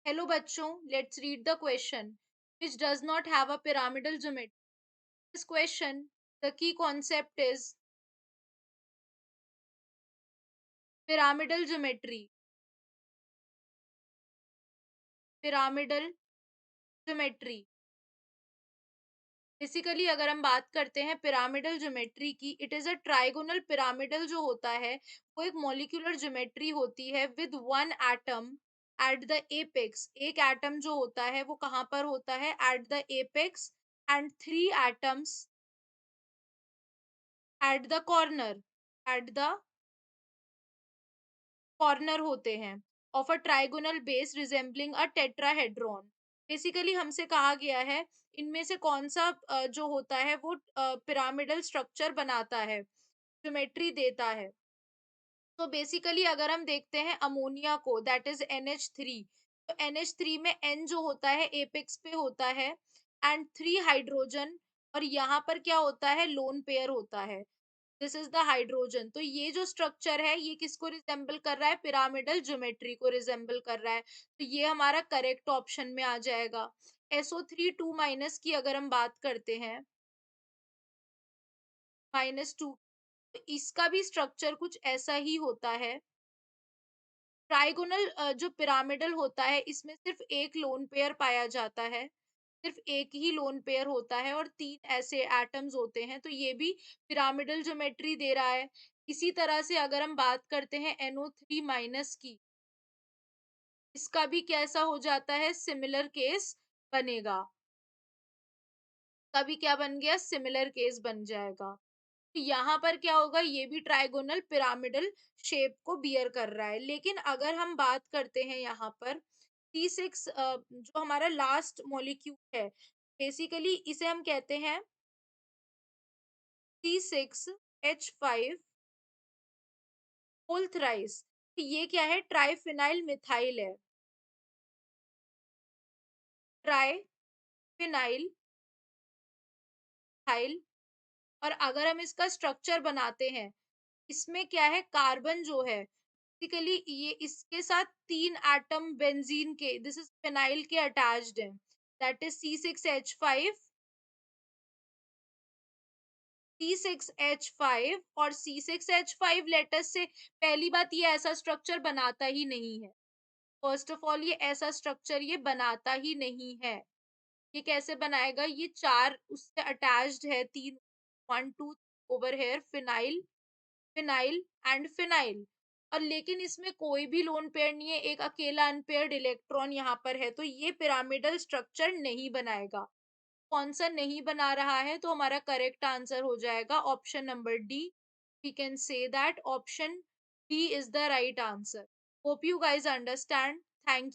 Hello बच्चों, let's read the question which does not have a pyramidal geometry. This question, the key concept is pyramidal geometry. pyramidal geometry. Basically अगर हम बात करते हैं pyramidal geometry की, it is a trigonal pyramidal जो होता है वो एक मॉलिक्यूलर ज्योमेट्री होती है with one atom at the apex. एक एटम जो होता है वो कहाँ पर होता है? At the apex, and three atoms at the corner, at the corner होते हैं of a trigonal base resembling a tetrahedron. Basically हमसे कहा गया है इनमें से कौन सा जो होता है वो पिरामिडल स्ट्रक्चर बनाता है, ज्योमेट्री देता है। तो बेसिकली अगर हम देखते हैं अमोनिया को, दैट इज NH3। तो NH3 में N जो होता है एपेक्स पे होता है, एंड थ्री हाइड्रोजन, और यहाँ पर क्या होता है? लोन पेयर होता है। This is the hydrogen. तो ये जो स्ट्रक्चर है ये किसको रिजेंबल कर रहा है? पिरामिडल ज्योमेट्री को रिजेंबल कर रहा है। तो ये हमारा करेक्ट ऑप्शन में आ जाएगा। SO3 2- की अगर हम बात करते हैं, -2, तो इसका भी स्ट्रक्चर कुछ ऐसा ही होता है। ट्राइगोनल जो पिरामिडल होता है इसमें सिर्फ एक लोन पेयर पाया जाता है, सिर्फ एक ही लोन पेयर होता है, और तीन ऐसे एटम्स होते हैं। तो ये भी पिरामिडल ज्योमेट्री दे रहा है। इसी तरह से अगर हम बात करते हैं NO3- की, इसका भी कैसा हो जाता है? सिमिलर केस बनेगा। कभी क्या बन गया? सिमिलर केस बन जाएगा। तो यहाँ पर क्या होगा? ये भी ट्राइगोनल पिरामिडल शेप को बियर कर रहा है। लेकिन अगर हम बात करते हैं यहाँ पर C6, जो हमारा लास्ट मॉलिक्यूल है, बेसिकली इसे हम कहते हैं C6H5 होल थ्राइस। ये क्या है? ट्राइफिनाइल मिथाइल है। Triphenyl methyl. और अगर हम इसका स्ट्रक्चर बनाते हैं, इसमें क्या है? कार्बन जो है बेसिकली ये इसके साथ तीन एटम बेंजीन के, दिस इज फिनाइल के अटैच्ड है, दैट इज C6H5 और C6H5 लेटर से पहली बात ये ऐसा स्ट्रक्चर बनाता ही नहीं है। फर्स्ट ऑफ ऑल ये ऐसा स्ट्रक्चर ये बनाता ही नहीं है। ये कैसे बनाएगा? ये चार उससे अटैच्ड है, तीन, 1 2 over here, phenyl, phenyl and phenyl. और लेकिन इसमें कोई भी लोन पेयर नहीं है, एक अकेला अनपेयर्ड इलेक्ट्रॉन यहाँ पर है। तो ये पिरामिडल स्ट्रक्चर नहीं बनाएगा। कौन सा नहीं बना रहा है? तो हमारा करेक्ट आंसर हो जाएगा option number D. We can say that option D is the right answer. Hope you guys understand. Thank